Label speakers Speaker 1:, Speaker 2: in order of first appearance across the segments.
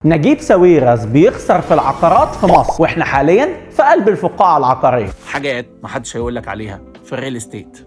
Speaker 1: نجيب ساويرس بيخسر في العقارات في مصر، واحنا حاليا في قلب الفقاعة العقارية.
Speaker 2: حاجات محدش هيقولك عليها في الريل استيت.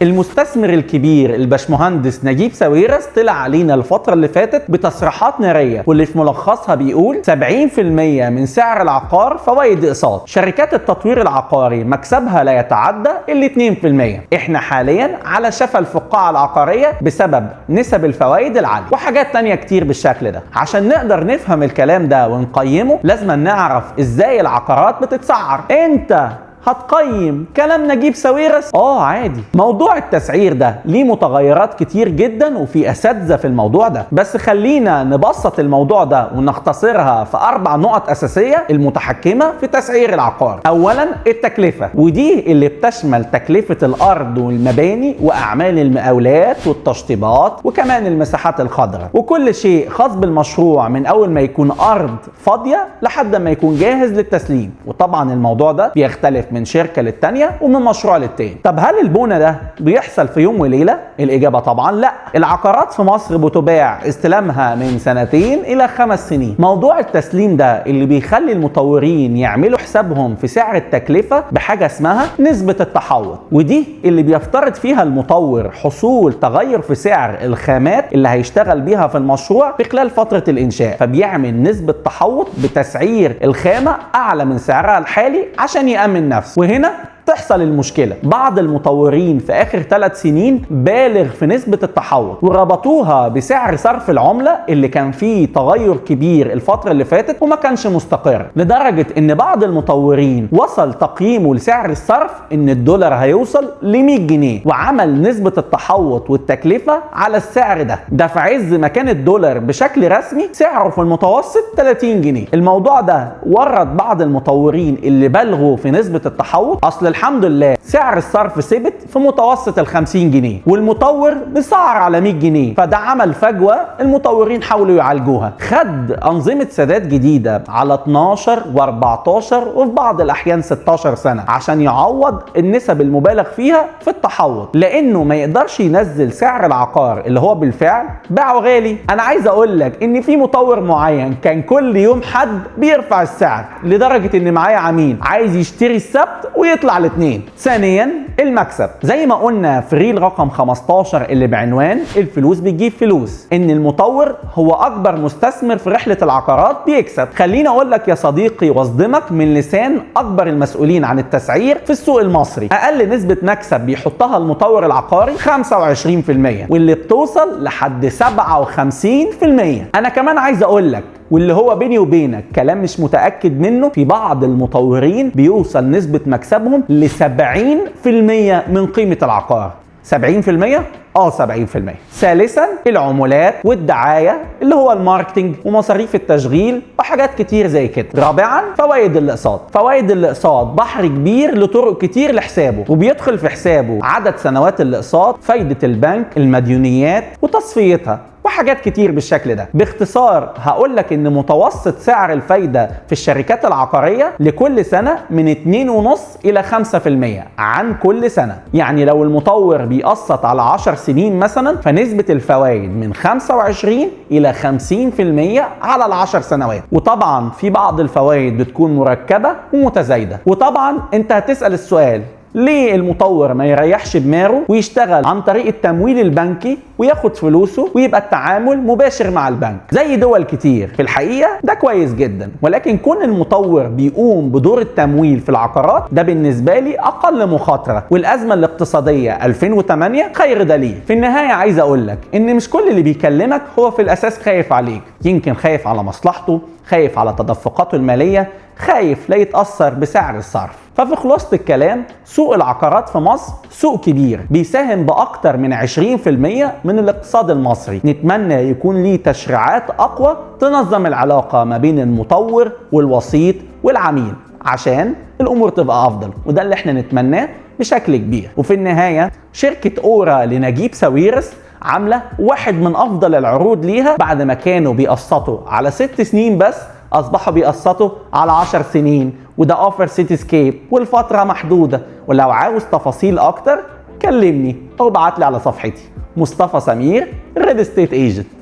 Speaker 1: المستثمر الكبير الباشمهندس نجيب ساويرس طلع علينا الفترة اللي فاتت بتصريحات نارية، واللي في ملخصها بيقول 70% من سعر العقار فوائد اقساط. شركات التطوير العقاري مكسبها لا يتعدى ال 2%. احنا حاليا على شفا الفقاعة العقارية بسبب نسب الفوائد العالية وحاجات تانية كتير بالشكل ده. عشان نقدر نفهم الكلام ده ونقيمه لازم نعرف ازاي العقارات بتتسعر. انت هتقيم كلام نجيب ساويرس؟ عادي. موضوع التسعير ده ليه متغيرات كتير جدا وفي اساتذه في الموضوع ده، بس خلينا نبسط الموضوع ده ونختصرها في 4 نقط اساسيه المتحكمه في تسعير العقار. اولا التكلفه، ودي اللي بتشمل تكلفه الارض والمباني واعمال المقاولات والتشطيبات وكمان المساحات الخضراء وكل شيء خاص بالمشروع، من اول ما يكون ارض فاضيه لحد ما يكون جاهز للتسليم. وطبعا الموضوع ده بيختلف من شركة للتانية ومن مشروع للتاني. طب هل البنى ده بيحصل في يوم وليلة؟ الإجابة طبعا لا. العقارات في مصر بتباع استلامها من 2 إلى 5 سنين. موضوع التسليم ده اللي بيخلي المطورين يعملوا حسابهم في سعر التكلفة بحاجة اسمها نسبة التحوط، ودي اللي بيفترض فيها المطور حصول تغير في سعر الخامات اللي هيشتغل بيها في المشروع في خلال فترة الإنشاء، فبيعمل نسبة تحوط بتسعير الخامة أعلى من سعرها الحالي عشان يأمن نفسه. وهنا تحصل المشكلة. بعض المطورين في آخر 3 سنين بالغ في نسبة التحوط وربطوها بسعر صرف العملة اللي كان فيه تغير كبير الفترة اللي فاتت وما كانش مستقر، لدرجة ان بعض المطورين وصل تقييمه لسعر الصرف ان الدولار هيوصل ل 100 جنيه وعمل نسبة التحوط والتكلفة على السعر ده في عز ما كان الدولار بشكل رسمي سعره في المتوسط 30 جنيه. الموضوع ده ورط بعض المطورين اللي بلغوا في نسبة التحوط. اصل الحمد لله سعر الصرف ثبت في متوسط ال 50 جنيه والمطور بسعر على 100 جنيه، فده عمل فجوة المطورين حاولوا يعالجوها. خد أنظمة سداد جديدة على 12 و14 وفي بعض الأحيان 16 سنة عشان يعوض النسب المبالغ فيها في التحوط، لأنه ما يقدرش ينزل سعر العقار اللي هو بالفعل باعه غالي. أنا عايز أقول لك إن في مطور معين كان كل يوم حد بيرفع السعر لدرجة إن معايا عميل عايز يشتري السبت ويطلع الاثنين. ثانيا المكسب، زي ما قلنا في ريل رقم 15 اللي بعنوان الفلوس بتجيب فلوس، ان المطور هو اكبر مستثمر في رحلة العقارات بيكسب. خليني اقول لك يا صديقي واصدمك من لسان اكبر المسؤولين عن التسعير في السوق المصري، اقل نسبة مكسب بيحطها المطور العقاري 25%، واللي بتوصل لحد 57%. انا كمان عايز اقول لك، واللي هو بيني وبينك كلام مش متأكد منه، في بعض المطورين بيوصل نسبة مكسبهم ل 70% من قيمة العقار. 70%؟ 70%. ثالثا العمولات والدعاية اللي هو الماركتينج ومصاريف التشغيل وحاجات كتير زي كده. رابعا فوائد الاقساط. فوائد الاقساط بحر كبير لطرق كتير لحسابه، وبيدخل في حسابه عدد سنوات الاقساط، فايدة البنك، المديونيات وتصفيتها وحاجات كتير بالشكل ده. باختصار هقول لك ان متوسط سعر الفايدة في الشركات العقارية لكل سنة من 2.5 إلى 5% عن كل سنة. يعني لو المطور بيقسط على 10 سنين مثلا، فنسبة الفوائد من 25 إلى 50% على ال10 سنوات. وطبعا في بعض الفوائد بتكون مركبة ومتزايدة. وطبعا انت هتسأل السؤال، ليه المطور ما يريحش دماغه ويشتغل عن طريق التمويل البنكي وياخد فلوسه ويبقى التعامل مباشر مع البنك زي دول كتير؟ في الحقيقة ده كويس جدا، ولكن كون المطور بيقوم بدور التمويل في العقارات ده بالنسبة لي أقل مخاطرة، والأزمة الاقتصادية 2008 خير دليل. في النهاية عايز أقول لك إن مش كل اللي بيكلمك هو في الأساس خايف عليك، يمكن خايف على مصلحته، خايف على تدفقاته المالية، خايف لا يتأثر بسعر الصرف. ففي خلاصة الكلام، سوق العقارات في مصر سوق كبير بيساهم بأكتر من 20% من الاقتصاد المصري. نتمنى يكون ليه تشريعات أقوى تنظم العلاقة ما بين المطور والوسيط والعميل عشان الأمور تبقى أفضل، وده اللي احنا نتمناه بشكل كبير. وفي النهاية شركة أورا لنجيب ساويرس عاملة واحد من أفضل العروض ليها. بعد ما كانوا بيقسطوا على 6 سنين بس، أصبحوا بيقسطوا على 10 سنين، وده اوفر سيتي سكيب والفترة محدودة. ولو عاوز تفاصيل أكتر كلمني أو ابعتلي على صفحتي مصطفى سمير ريل استيت ايجنت.